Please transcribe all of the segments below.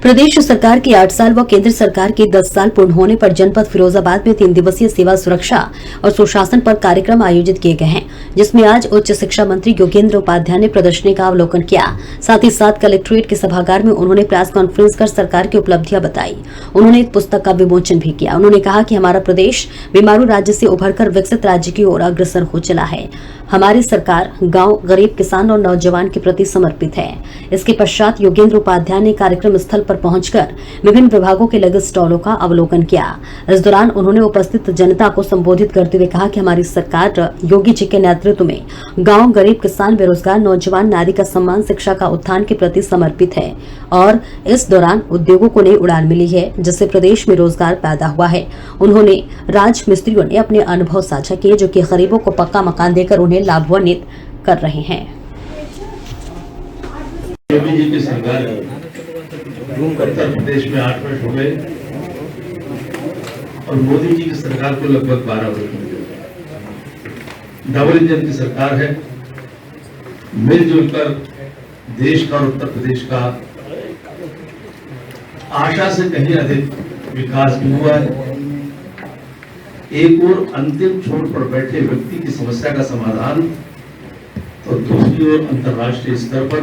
प्रदेश सरकार के 8 साल व केंद्र सरकार के 10 साल पूर्ण होने पर जनपद फिरोजाबाद में 3 दिवसीय सेवा सुरक्षा और सुशासन पर कार्यक्रम आयोजित किए गए हैं, जिसमें आज उच्च शिक्षा मंत्री योगेंद्र उपाध्याय ने प्रदर्शनी का अवलोकन किया। साथ ही साथ कलेक्ट्रेट के सभागार में उन्होंने प्रेस कॉन्फ्रेंस कर सरकार की उपलब्धियां बताई। उन्होंने एक पुस्तक का विमोचन भी किया। उन्होंने कहा कि हमारा प्रदेश बीमारू राज्य से उभरकर विकसित राज्य की ओर अग्रसर हो चला है। हमारी सरकार गांव, गरीब, किसान और नौजवान के प्रति समर्पित है। इसके पश्चात योगेंद्र उपाध्याय ने कार्यक्रम स्थल पर पहुंचकर विभिन्न विभागों के लगे स्टॉलों का अवलोकन किया। इस दौरान उन्होंने उपस्थित जनता को संबोधित करते हुए कहा कि हमारी सरकार योगी जी के नेतृत्व में गांव, गरीब, किसान, बेरोजगार, नौजवान, नारी का सम्मान, शिक्षा का उत्थान के प्रति समर्पित है और इस दौरान उद्योगों को नई उड़ान मिली है, जिससे प्रदेश में रोजगार पैदा हुआ है। उन्होंने राज मिस्त्रियों ने अपने अनुभव साझा किए, जो कि गरीबों को पक्का मकान देकर उन्हें लाभान्वित कर रहे हैं। योगी जी की सरकार उत्तर प्रदेश में 8 वर्ष हो गए और मोदी जी की सरकार को लगभग 12 वर्ष हो गए। डबल इंजन की सरकार है। मिलजुल कर देश का और उत्तर प्रदेश का आशा से कहीं अधिक विकास भी हुआ है। एक और अंतिम छोर पर बैठे व्यक्ति की समस्या का समाधान, तो दूसरी ओर अंतर्राष्ट्रीय स्तर पर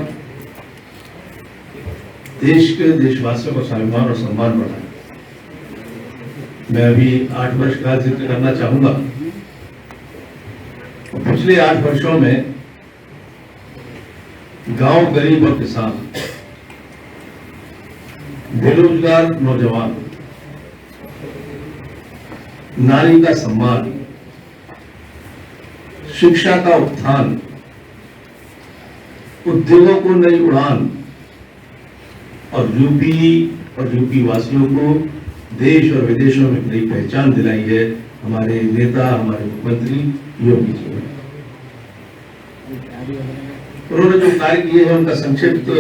देश के देशवासियों का स्वाभिमान और सम्मान बढ़ा है। मैं अभी 8 वर्ष का जिक्र करना चाहूंगा। पिछले 8 वर्षों में गांव, गरीब और किसान, बेरोजगार नौजवान, नारी का सम्मान, शिक्षा का उत्थान, उद्योगों को नई उड़ान और यूपी वासियों को देश और विदेशों में नई पहचान दिलाई है हमारे नेता, हमारे मुख्यमंत्री योगी जी ने। उन्होंने जो कार्य किए हैं उनका संक्षिप्त,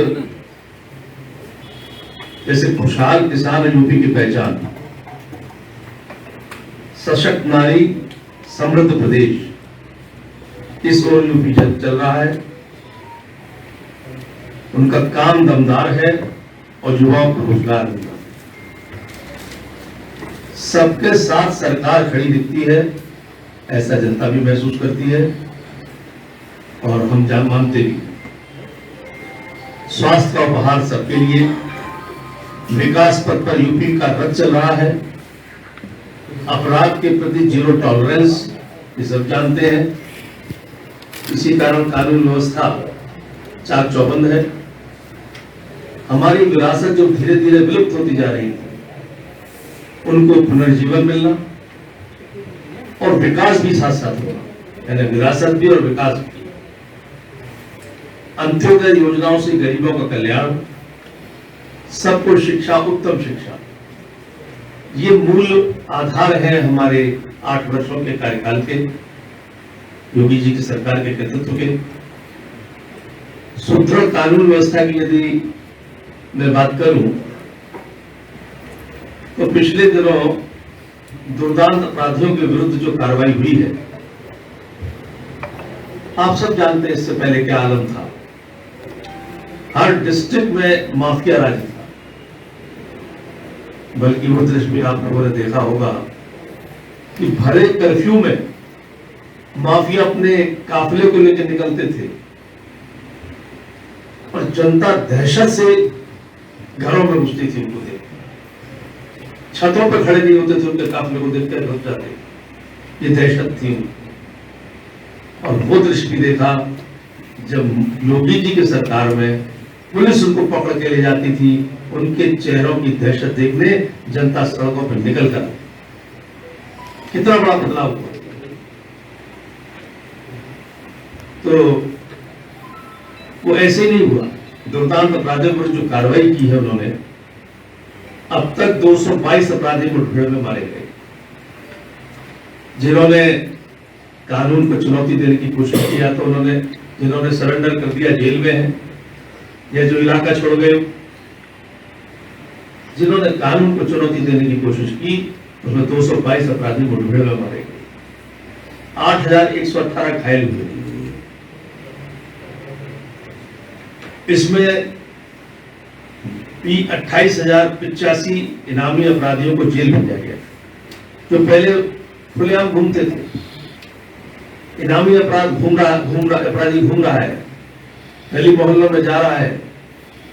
जैसे खुशहाल किसान है यूपी की पहचान, सशक्त नारी, समृद्ध प्रदेश, इस ओर यूपी चल रहा है। उनका काम दमदार है और युवाओं को रोजगार मिलता है। सबके साथ सरकार खड़ी दिखती है, ऐसा जनता भी महसूस करती है और हम मानते भी। स्वास्थ्य का उपहार सबके लिए, विकास पथ पर यूपी का रथ चल रहा है। अपराध के प्रति जीरो टॉलरेंस, ये सब जानते हैं। इसी कारण कानून व्यवस्था चाक चौबंद है। हमारी विरासत जो धीरे धीरे विलुप्त होती जा रही है, उनको पुनर्जीवन मिलना और विकास भी साथ साथ होना, यानी विरासत भी और विकास भी। अंत्योदय योजनाओं से गरीबों का कल्याण, सबको शिक्षा, उत्तम शिक्षा, ये मूल आधार है हमारे 8 वर्षों के कार्यकाल के, योगी जी की सरकार के नेतृत्व के। सुदृढ़ कानून व्यवस्था की यदि मैं बात करूं तो पिछले दिनों दुर्दांत अपराधियों के विरुद्ध जो कार्रवाई हुई है, आप सब जानते हैं इससे पहले क्या आलम था। हर डिस्ट्रिक्ट में माफिया राज था, बल्कि वो दृश्य भी आप लोगों ने देखा होगा कि भरे कर्फ्यू में माफिया अपने काफिले को लेकर निकलते थे और जनता दहशत से घरों में घुसती थी। उनको देख छतों पर खड़े नहीं होते थे, उनके काफिले को देखकर घुस जाते। ये दहशत थी। और वो दृश्य भी देखा जब योगी जी की सरकार में पुलिस उनको पकड़ के ले जाती थी। उनके चेहरों की दहशत देखने जनता सड़कों पर निकलकर, कितना बड़ा बदलाव हुआ। तो वो ऐसे ही नहीं हुआ। दुर्दांत अपराधियों पर जो कार्रवाई की है उन्होंने, अब तक 222 अपराधी मुठभेड़ में मारे गए, जिन्होंने कानून को चुनौती देने की कोशिश किया, तो उन्होंने, जिन्होंने सरेंडर कर दिया जेल में है या जो इलाका छोड़ गए, जिन्होंने कानून को चुनौती देने की कोशिश की, उसमें 222 अपराधी मुठभेड़ में मारे गए, 8118 घायल हुए। इसमें 28,085 इनामी अपराधियों को जेल भेजा गया, जो पहले खुलेआम घूमते थे। इनामी अपराधी घूम रहा है, गली मोहल्लों में जा रहा है,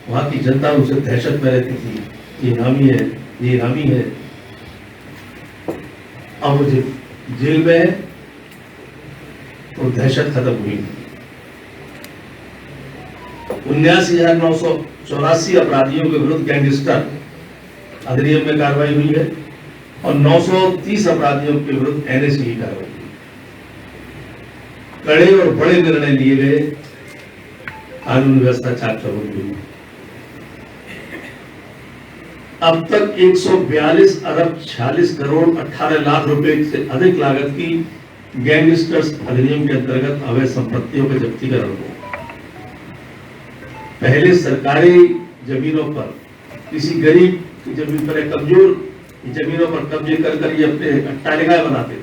वहां की जनता उसे दहशत में रहती थी, ये इनामी है, ये इनामी है। अब वो जेल में है तो दहशत खत्म हुई। 79,984 अपराधियों के विरुद्ध गैंगस्टर अधिनियम में कार्रवाई हुई है और 930 अपराधियों के विरुद्ध एनएसी की कार्रवाई हुई। कड़े और बड़े निर्णय लिए गए, कानून व्यवस्था चाक चौबंद हुई। अब तक 142 अरब 46 करोड़ 18 लाख रुपए से अधिक लागत की गैंगस्टर्स अधिनियम के अंतर्गत अवैध संपत्तियों का जब्तीकरण हुआ। पहले सरकारी जमीनों पर, किसी गरीब की जमीन पर, कमजोर जमीनों पर कब्जे कर ये अपने अट्टालिकाएं बनाते थे।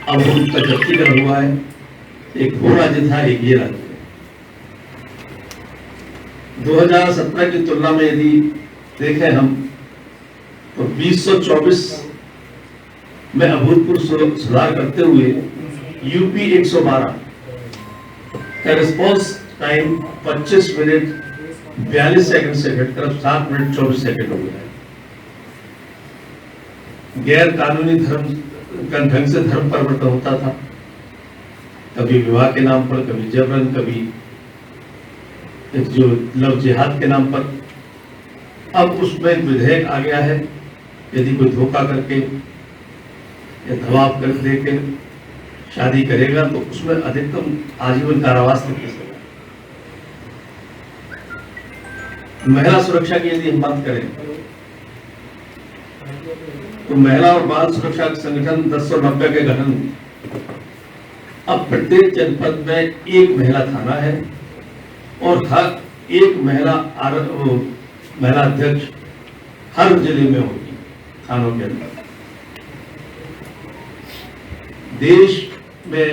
अब उनका जब्तीकरण हुआ है। एक वो राज्य था, एक ये राज्य। 2017 की तुलना में यदि देखें हम तो 2024 में अभूतपूर्व सुधार करते हुए यूपी 112 का रिस्पॉन्स टाइम 25 मिनट 42 सेकंड से घटकर अब 7 मिनट 24 सेकंड हो गया है। गैर कानूनी ढंग से धर्म परिवर्तन होता था, कभी विवाह के नाम पर, कभी जबरन, कभी जो लव जिहाद के नाम पर। अब उसमें एक विधेयक आ गया है, यदि कोई धोखा करके या दबाव कर दे के शादी करेगा तो उसमें अधिकतम आजीवन कारावास तक की सजा। महिला सुरक्षा की यदि हम बात करें तो महिला और बाल सुरक्षा संगठन 1090 के गठन। अब प्रत्येक जनपद में एक महिला थाना है और हर एक महिला अध्यक्ष हर जिले में होगी, थानों के अंदर। देश में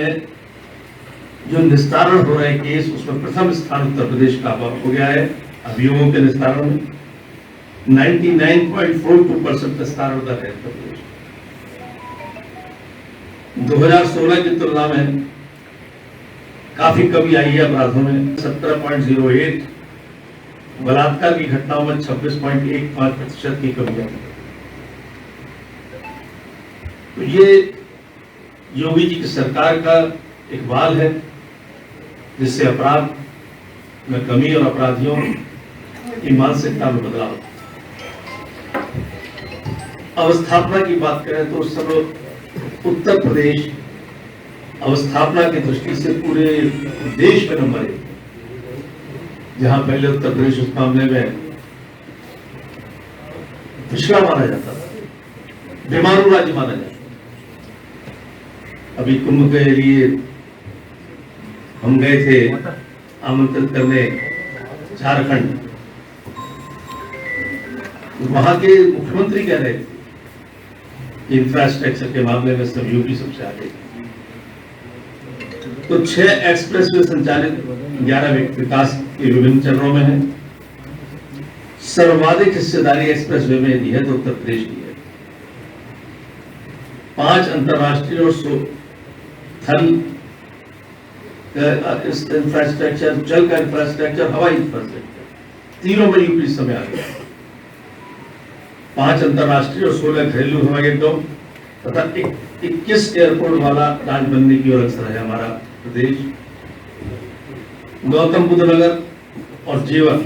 जो निस्तारण हो रहे केस, उसमें प्रथम स्थान उत्तर प्रदेश का हो गया है। अभियोगों के निस्तारण में 99.42% निस्तारण दर है उत्तर प्रदेश। 2016 की तुलना में काफी कमी आई है अपराधों में, 17.08। बलात्कार की घटनाओं में 26.15% की कमी आई। तो ये योगी जी की सरकार का एक बाल है, जिससे अपराध में कमी और अपराधियों की मानसिकता में बदलाव। अवस्थापना की बात करें तो उस समय उत्तर प्रदेश अवस्थापना की दृष्टि से पूरे देश में नंबर 1, जहां पहले उत्तर प्रदेश उस मामले में पिछड़ा माना जाता था, बीमारू राज्य माना जाता। अभी कुंभ के लिए हम गए थे आमंत्रित करने झारखंड। वहां के मुख्यमंत्री कह रहे थे कि इंफ्रास्ट्रक्चर के मामले में सब यूपी सबसे आगे। तो 6 एक्सप्रेसवे संचालित 11 विकास के विभिन्न चरणों में है। सर्वाधिक हिस्सेदारी एक्सप्रेसवे में यदि है तो उत्तर प्रदेश की है। 5 अंतरराष्ट्रीय और थल इंफ्रास्ट्रक्चर, जल का इंफ्रास्ट्रक्चर, हवाई इंफ्रास्ट्रक्चर, तीनों में यूपी इस समय आ गया। 5 अंतरराष्ट्रीय और 16 घरेलू हवाई अड्डों तथा 21 एयरपोर्ट वाला राज्य बनने की ओर अग्रसर है हमारा प्रदेश। गौतम बुद्ध नगर और जेवर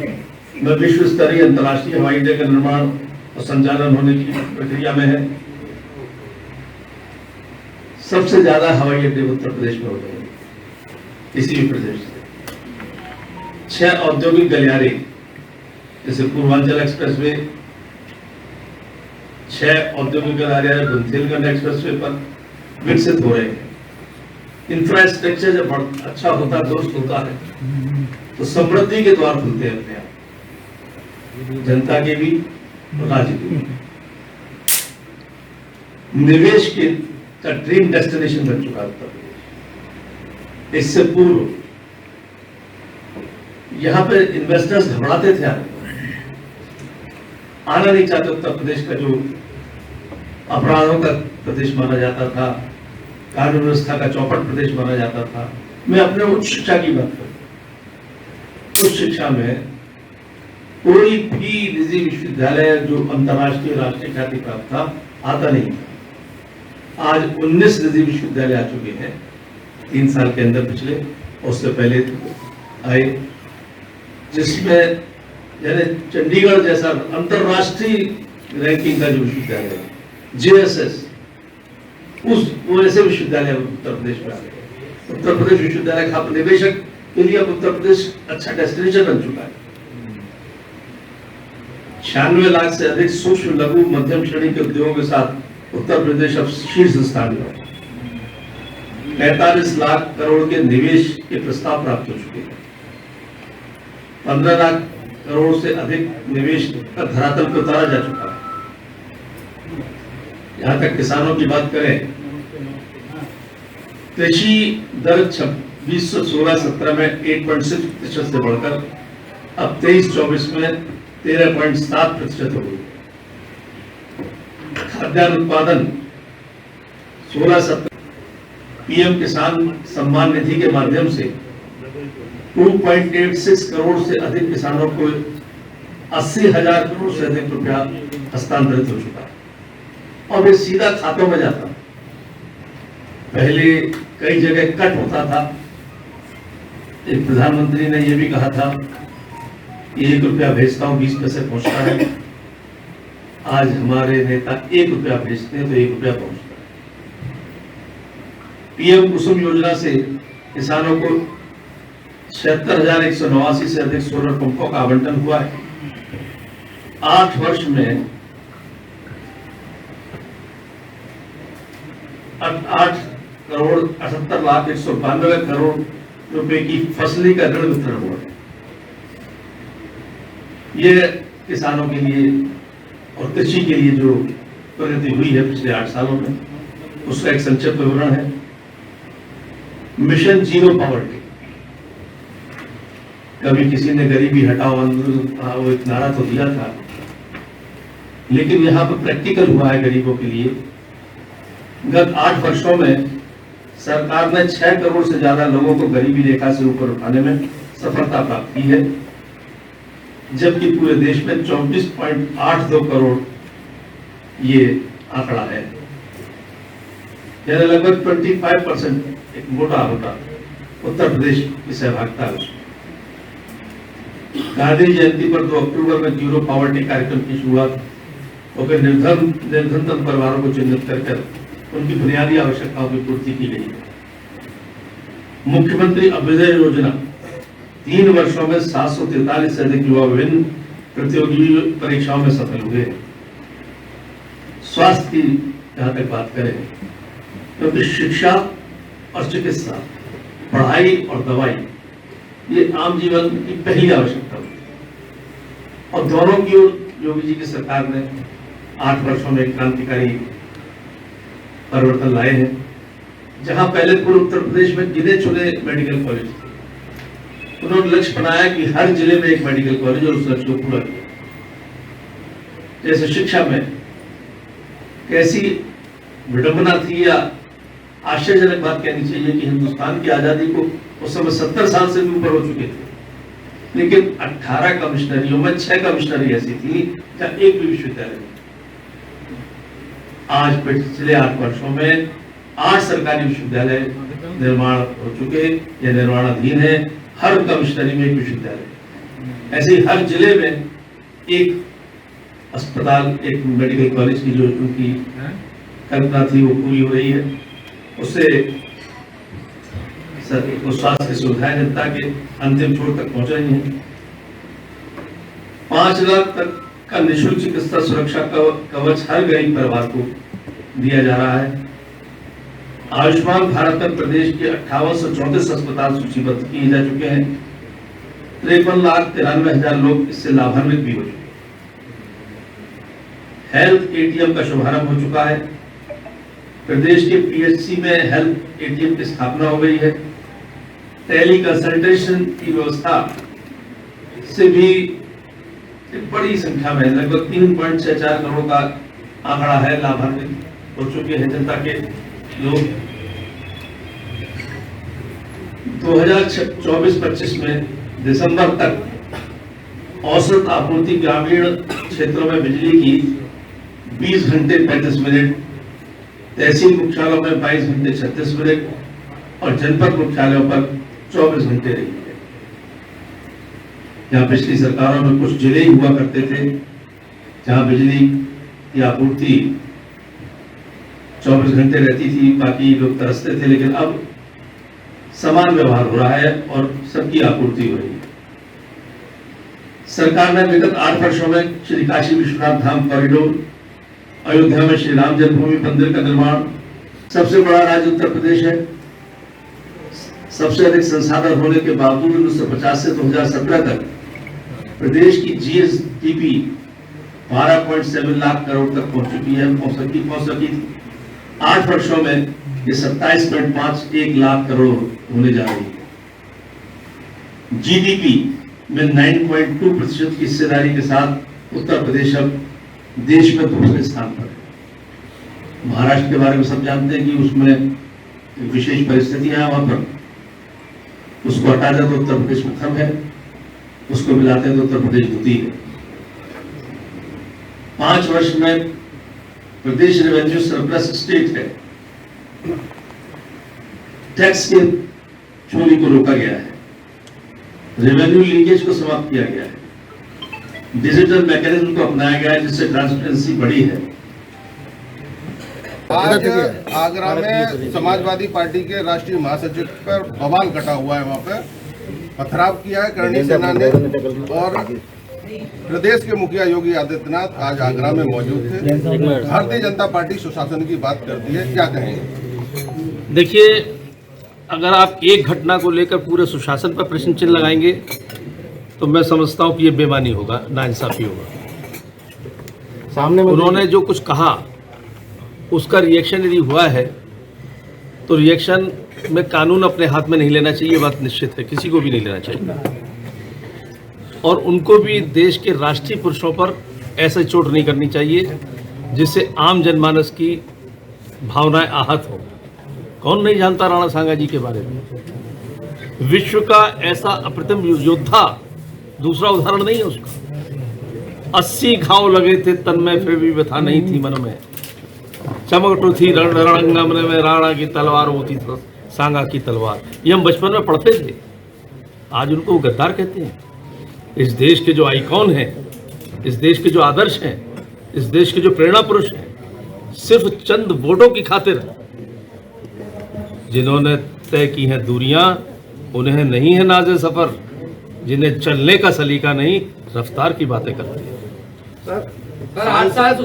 में विश्व स्तरीय अंतरराष्ट्रीय हवाई अड्डे का निर्माण और संचालन होने की प्रक्रिया में है। सबसे ज्यादा हवाई अड्डे उत्तर प्रदेश में हो गए किसी भी प्रदेश से। 6 औद्योगिक गलियारे जैसे पूर्वांचल एक्सप्रेसवे, 6 औद्योगिक गलियारे बुंदेलखंड एक्सप्रेसवे पर विकसित हो रहे हैं। इंफ्रास्ट्रक्चर जब अच्छा होता, दुरुस्त होता है तो समृद्धि के द्वार खुलते हैं अपने आप, जनता के भी और राज्य के भी। निवेश के का ड्रीम डेस्टिनेशन बन चुका उत्तर प्रदेश। इससे पूर्व यहाँ पे इन्वेस्टर्स घबराते थे, आना नहीं चाहते। उत्तर प्रदेश का जो अपराधों का प्रदेश माना जाता था, कानून व्यवस्था का चौपट प्रदेश माना जाता था। मैं अपने उच्च शिक्षा की बात करूं, उच्च शिक्षा में कोई भी निजी विश्वविद्यालय जो अंतर्राष्ट्रीय राष्ट्रीय ख्याति प्राप्त था आता नहीं था। आज 19 निजी विश्वविद्यालय आ चुके हैं 3 साल के अंदर, पिछले और उससे पहले आए, जिसमें यानी चंडीगढ़ जैसा अंतर्राष्ट्रीय रैंकिंग का जो विश्वविद्यालय है, JSS, वो ऐसे विश्वविद्यालय उत्तर प्रदेश में आ गए। उत्तर प्रदेश विश्वविद्यालय का निवेशक के लिए अब उत्तर प्रदेश अच्छा डेस्टिनेशन बन चुका है। 96 लाख से अधिक सूक्ष्म लघु मध्यम श्रेणी के उद्योगों के साथ उत्तर प्रदेश अब शीर्ष स्थान पर है। 45 लाख करोड़ के निवेश के प्रस्ताव प्राप्त हो चुके हैं। 15 लाख करोड़ से अधिक निवेश का धरातल पर उतारा जा चुका है। यहां तक किसानों की बात करें, कृषि दर 2016-17 में 8.6% से बढ़कर अब 23-24 में 13.7% हो गई। खाद्यान्न उत्पादन 16-17 PM किसान सम्मान निधि के माध्यम से 2.86 करोड़ से अधिक किसानों को 80,000 करोड़ से अधिक रुपया हस्तांतरित हो चुका है और वे सीधा खातों में जाता। पहले कई जगह कट होता था। एक प्रधानमंत्री ने यह भी कहा था कि 1 रुपया भेजता हूं 20 पैसे पहुंचता है। आज हमारे नेता 1 रुपया भेजते हैं तो 1 रुपया पहुंचता है। PM कुसुम योजना से किसानों को 76,189 से अधिक सोलर पंपों का आवंटन हुआ है। 8 वर्ष में 8,68,192 करोड़ रुपए की फसली का ऋण वितरण हुआ है। ये किसानों के लिए और कृषि के लिए जो प्रगति हुई है पिछले 8 सालों में, उसका एक संक्षिप्त विवरण है। मिशन जीरो पॉवर्टी, कभी किसी ने गरीबी हटाओ वो एक नारा तो दिया था, लेकिन यहाँ पर प्रैक्टिकल हुआ है गरीबों के लिए। गत 8 वर्षों में सरकार ने 6 करोड़ से ज्यादा लोगों को गरीबी रेखा से ऊपर उठाने में सफलता प्राप्त की है, जबकि पूरे देश में 24.82 करोड़ ये आंकड़ा है। यानी लगभग 25% एक मोटा उत्तर प्रदेश की सहभागिता है उसमें। गांधी जयंती पर 2 अक्टूबर में जीरो पॉवर्टी कार्यक्रम की शुरुआत होकर निर्धनतम परिवारों को चिन्हित कर उनकी बुनियादी आवश्यकताओं की पूर्ति की गई है। मुख्यमंत्री अभ्युदय योजना 3 वर्षों में 743 से अधिक युवा विभिन्न प्रतियोगी परीक्षाओं में सफल हुए। स्वास्थ्य की जहां तक बात करें, क्योंकि शिक्षा और चिकित्सा, पढ़ाई और दवाई ये आम जीवन की पहली आवश्यकता होती है और दोनों की ओर योगी जी की सरकार ने 8 वर्षों में क्रांतिकारी परिवर्तन लाए हैं। जहां पहले पूरे उत्तर प्रदेश में गिने चुने मेडिकल कॉलेज थे, उन्होंने लक्ष्य बनाया कि हर जिले में एक मेडिकल कॉलेज, और उस लक्ष्य को पूरा किया। जैसे शिक्षा में कैसी विडंबना थी या आश्चर्यजनक बात कहनी चाहिए कि हिंदुस्तान की आजादी को उस समय 70 साल से भी ऊपर हो चुके थे, लेकिन 18 कमिश्नरियों में 6 कमिश्नरी ऐसी थी जहां एक भी विश्वविद्यालय नहीं। आज पिछले 8 वर्षों में 8 सरकारी विश्वविद्यालय निर्माण हो चुके या निर्माणाधीन है। हर कमिश्नरी में एक विश्वविद्यालय, ऐसे ही हर जिले में एक अस्पताल, एक मेडिकल कॉलेज की जो उनकी कल्पना थी वो पूरी हो रही है। उससे स्वास्थ्य सुविधाएं जनता के अंतिम छोर तक पहुंच रही हैं। 5 लाख तक का निःशुल्क चिकित्सा सुरक्षा कवच हर गरीब परिवार को दिया जा रहा है। आयुष्मान भारत में प्रदेश के 5834 अस्पताल सूचीबद्ध किए जा चुके हैं। 53,93,000 लोग इससे लाभान्वित भी हो चुके हैं। हेल्थ ATM का शुभारंभ हो चुका है। प्रदेश के PHC में हेल्थ ATM की स्थापना हो गई है। टेली कंसल्टेशन की व्यवस्था से भी एक बड़ी संख्या में, लगभग 3.64 करोड़ का आंकड़ा है, लाभान्वित हो चुके हैं जनता के लोग। 2024-25 में दिसंबर तक औसत आपूर्ति ग्रामीण क्षेत्रों में बिजली की 20 घंटे 35 मिनट, तहसील मुख्यालयों में 22 घंटे 36 मिनट और जनपद मुख्यालयों पर 24 घंटे रही है। जहां पिछली सरकारों में कुछ जिले ही हुआ करते थे जहां बिजली की आपूर्ति 24 घंटे रहती थी, बाकी लोग तरसते थे, लेकिन अब समान व्यवहार हो रहा है और सबकी आपूर्ति हो रही है। सरकार ने विगत 8 वर्षों में श्री काशी विश्वनाथ धाम कॉरिडोर, अयोध्या में श्री राम जन्मभूमि मंदिर का निर्माण, सबसे बड़ा राज्य उत्तर प्रदेश है, सबसे अधिक संसाधन होने के बावजूद 1950 से 2017 तक प्रदेश की जीएसडीपी 12.7 लाख करोड़ तक पहुंच चुकी है, पहुंच सकी थी। 8 वर्षों में ये 27.51 लाख करोड़ होने जा रही है। जीडीपी में 9.2% की हिस्सेदारी के साथ उत्तर प्रदेश अब देश में दूसरे स्थान पर है। महाराष्ट्र के बारे में सब जानते हैं कि उसमें विशेष परिस्थितियां हैं, वहां पर उसको हटा दे तो उत्तर प्रदेश प्रथम है, उसको मिलाते हैं तो उत्तर प्रदेश द्वितीय है। 5 वर्ष में प्रदेश रेवेन्यू सरप्लस स्टेट है। टैक्स के चोरी को रोका गया है, रेवेन्यू लीकेज को समाप्त किया गया है, डिजिटल मैकेनिज्म को अपनाया गया है जिससे ट्रांसपेरेंसी बढ़ी है। आज आगरा में समाजवादी पार्टी के राष्ट्रीय महासचिव पर बवाल कटा हुआ है, वहाँ पे पथराव किया है करणी सेना ने, और प्रदेश के मुखिया योगी आदित्यनाथ आज आगरा में मौजूद थे। भारतीय जनता पार्टी सुशासन की बात करती है, क्या कहेंगे? देखिए, अगर आप एक घटना को लेकर पूरे सुशासन पर प्रश्न चिन्ह लगाएंगे तो मैं समझता हूं कि ये बेईमानी होगा, नाइंसाफी होगा। सामने उन्होंने जो कुछ कहा उसका रिएक्शन यदि हुआ है तो रिएक्शन में कानून अपने हाथ में नहीं लेना चाहिए, बात निश्चित है, किसी को भी नहीं लेना चाहिए। और उनको भी देश के राष्ट्रीय पुरुषों पर ऐसे चोट नहीं करनी चाहिए जिससे आम जनमानस की भावनाएं आहत हो। कौन नहीं जानता राणा सांगा जी के बारे में? विश्व का ऐसा अप्रतिम योद्धा दूसरा उदाहरण नहीं है उसका। 80 घाव लगे थे तन में फिर भी व्यथा नहीं थी मन में, चमकटू थी रणंगम में राणा की तलवार होती थी सांगा की तलवार। ये हम बचपन में पढ़ते थे, आज उनको वो गद्दार कहते हैं। इस देश के जो आइकॉन हैं, इस देश के जो आदर्श हैं, इस देश के जो प्रेरणा पुरुष हैं, सिर्फ चंद वोटों की खातिर जिन्होंने तय की हैं दूरियां, उन्हें नहीं है नाज़े सफर, जिन्हें चलने का सलीका नहीं रफ्तार की बातें करते हैं। सर 8 साल किस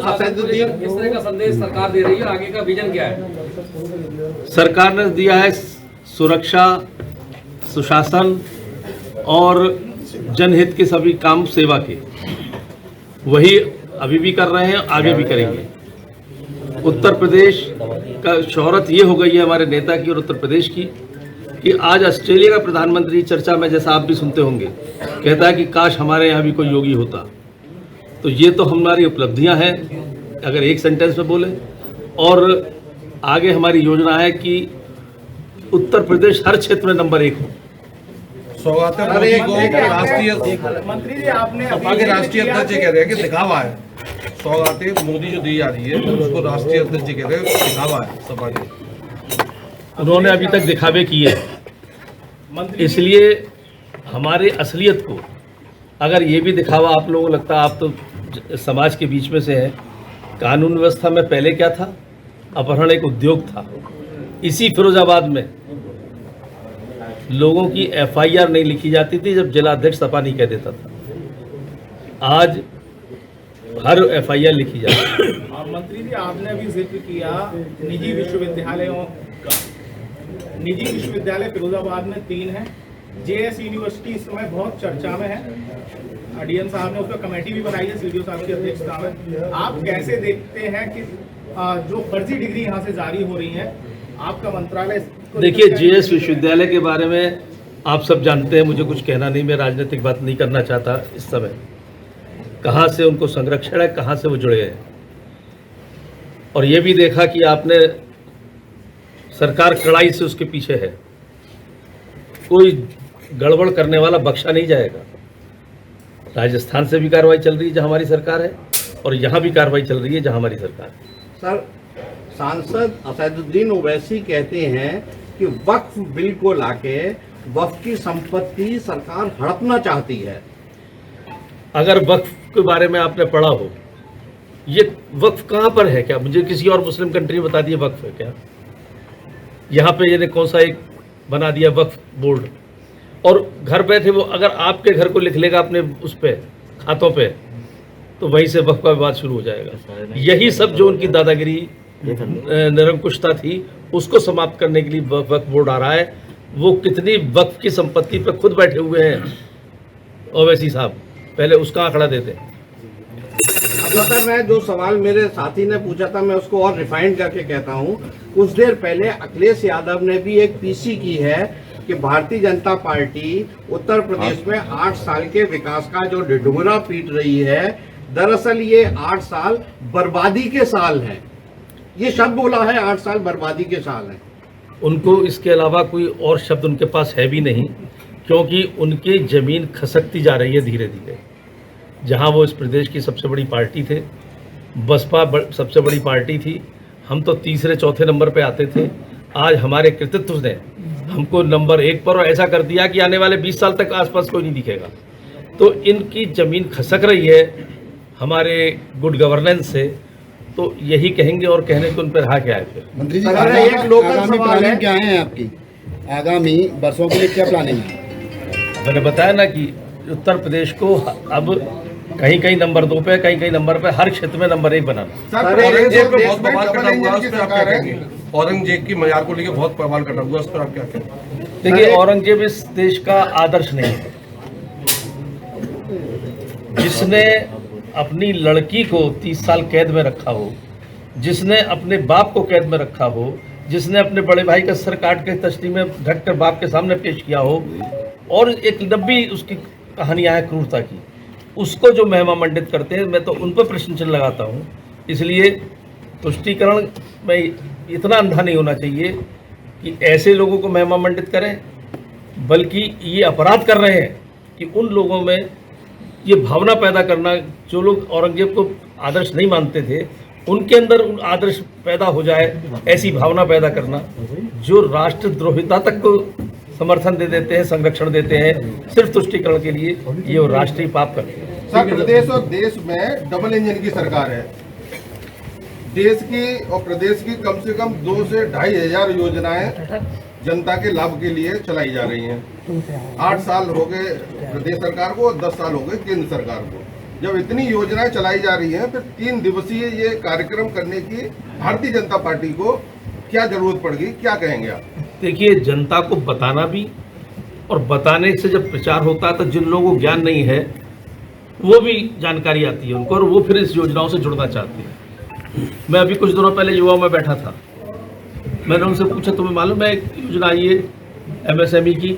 तरह का संदेश सरकार दे रही है, आगे का विजन क्या है? सरकार ने दिया है सुरक्षा, सुशासन और जनहित के सभी काम सेवा के, वही अभी भी कर रहे हैं, आगे भी करेंगे। उत्तर प्रदेश का शोहरत ये हो गई है हमारे नेता की और उत्तर प्रदेश की कि आज ऑस्ट्रेलिया का प्रधानमंत्री चर्चा में, जैसा आप भी सुनते होंगे, कहता है कि काश हमारे यहाँ भी कोई योगी होता। तो ये तो हमारी उपलब्धियां हैं अगर एक सेंटेंस में बोले। और आगे हमारी योजना है कि उत्तर प्रदेश हर क्षेत्र में नंबर 1 हो। मंत्री जी, आपने सपा के राष्ट्रीय अध्यक्ष कह रहे हैं कि दिखावा है, सौगातें मोदी जो दी जा रही है उसको राष्ट्रीय अध्यक्ष कह रहे हैं दिखावा है सपा के। उन्होंने अभी तक दिखावे किए, इसलिए हमारे असलियत को अगर ये भी दिखावा आप लोगों को लगता है, आप तो समाज के बीच में से हैं, कानून व्यवस्था में पहले क्या था? अपहरण एक उद्योग था। इसी फिरोजाबाद में लोगों की एफआईआर नहीं लिखी जाती थी जब जिलाध्यक्ष सपा नहीं कह देता था। आज हर एफआईआर लिखी जाती है। मंत्री जी, आपने अभी जिक्र किया निजी विश्वविद्यालयों का। निजी विश्वविद्यालय फिरोजाबाद में 3 हैं। जेएस यूनिवर्सिटी इस समय बहुत चर्चा में है। डीएम साहब ने उस पर कमेटी भी बनाई है सीडीओ साहब की अध्यक्षता में। आप कैसे देखते हैं कि जो फर्जी डिग्री यहाँ से जारी हो रही है, आपका मंत्रालय? देखिए, जेएस विश्वविद्यालय के बारे में आप सब जानते हैं, मुझे कुछ कहना नहीं, मैं राजनीतिक बात नहीं करना चाहता इस समय। कहाँ से उनको संरक्षण है, कहाँ से वो जुड़े हैं। और ये भी देखा कि आपने सरकार कड़ाई से उसके पीछे है, कोई गड़बड़ करने वाला बख्शा नहीं जाएगा। राजस्थान से भी कार्रवाई चल रही है जहाँ हमारी सरकार है, और यहाँ भी कार्रवाई चल रही है जहाँ हमारी सरकार है। सर, सांसद असदुद्दीन ओवैसी कहते हैं कि वक्फ बिल को लाके वक्फ की संपत्ति सरकार हड़पना चाहती है। अगर वक्फ के बारे में आपने पढ़ा हो, ये वक्फ कहाँ पर है? क्या मुझे किसी और मुस्लिम कंट्री में बता दिए वक्फ है क्या? यहाँ पे ये कौन सा एक बना दिया वक्फ बोर्ड, और घर बैठे वो अगर आपके घर को लिख लेगा अपने उस पे खातों पे, तो वहीं से वक्फ का विवाद शुरू हो जाएगा। यही सब जो उनकी दादागिरी निरंकुशता थी, उसको समाप्त करने के लिए वक्फ बोर्ड आ रहा है। वो कितनी वक्फ की संपत्ति पे खुद बैठे हुए हैं ओवैसी साहब, पहले उसका आंकड़ा देते हैं। सर, मैं जो सवाल मेरे साथी ने पूछा था, मैं उसको और रिफाइंड करके कहता हूँ। कुछ देर पहले अखिलेश यादव ने भी एक पीसी की है कि भारतीय जनता पार्टी उत्तर प्रदेश में 8 साल के विकास का जो ढिढुरा पीट रही है, दरअसल ये 8 साल बर्बादी के साल हैं। ये शब्द बोला है, 8 साल बर्बादी के साल हैं। उनको इसके अलावा कोई और शब्द उनके पास है भी नहीं, क्योंकि उनकी ज़मीन खसकती जा रही है धीरे धीरे। जहां वो इस प्रदेश की सबसे बड़ी पार्टी थे, बसपा सबसे बड़ी पार्टी थी, हम तो तीसरे चौथे नंबर पे आते थे। आज हमारे कृतित्व ने हमको नंबर 1 पर ऐसा कर दिया कि आने वाले 20 साल तक आसपास कोई नहीं दिखेगा। तो इनकी ज़मीन खसक रही है हमारे गुड गवर्नेंस से, तो यही कहेंगे, और कहने को उन पर रहा क्या है फिर। मंत्री जी, एक लोकल आगामी सवाल है। प्लानिंग क्या है आपकी? आगामी वर्षों के लिए क्या प्लानिंग है? मैंने बताया ना कि उत्तर प्रदेश को अब कहीं कहीं नंबर 2 पे, कहीं कहीं नंबर पे, हर क्षेत्र में नंबर 1 बनाना। सर, औरंगजेब पे बहुत देश में बवाल डबल कटा हुआ इंजन है, की उस पर आप क्या सरकार है। कहेंगे? औरंगजेब की मजार को लेकर बहुत बवाल कटा हुआ है, उस पर आप क्या कहेंगे? देखिए, औरंगजेब इस देश का आदर्श नहीं है। जिसने अपनी लड़की को 30 साल कैद में रखा हो, जिसने अपने बाप को कैद में रखा हो, जिसने अपने बड़े भाई का सर काट के तश्ती में ढक कर बाप के सामने पेश किया हो, और एक लंबी उसकी कहानियाँ हैं क्रूरता की, उसको जो महिमा मंडित करते हैं, मैं तो उन पर प्रश्न चिन्ह लगाता हूँ। इसलिए तुष्टीकरण में इतना अंधा नहीं होना चाहिए कि ऐसे लोगों को महिमा मंडित करें, बल्कि ये अपराध कर रहे हैं कि उन लोगों में ये भावना पैदा करना, जो लोग औरंगजेब को आदर्श नहीं मानते थे, उनके अंदर उन आदर्श पैदा हो जाए, ऐसी भावना पैदा करना, जो राष्ट्रद्रोहिता तक को समर्थन दे देते हैं, संरक्षण देते हैं सिर्फ तुष्टीकरण के लिए, ये वो राष्ट्रीय पाप करते हैं। सर, प्रदेश और देश में डबल इंजन की सरकार है। देश की और प्रदेश की कम से कम 2 से 2.5 हजार योजनाएं जनता के लाभ के लिए चलाई जा रही हैं। 8 साल हो गए प्रदेश सरकार को और 10 साल हो गए केंद्र सरकार को। जब इतनी योजनाएं चलाई जा रही हैं, फिर 3 दिवसीय ये कार्यक्रम करने की भारतीय जनता पार्टी को क्या जरूरत पड़ गई, क्या कहेंगे आप? देखिए, जनता को बताना भी, और बताने से जब प्रचार होता है तो जिन लोगों को ज्ञान नहीं है वो भी जानकारी आती है उनको, और वो फिर इस योजनाओं से जुड़ना चाहते हैं। मैं अभी कुछ दिनों पहले युवाओं में बैठा था, मैंने उनसे पूछा, तुम्हें मालूम है एक योजना आई है MSME की?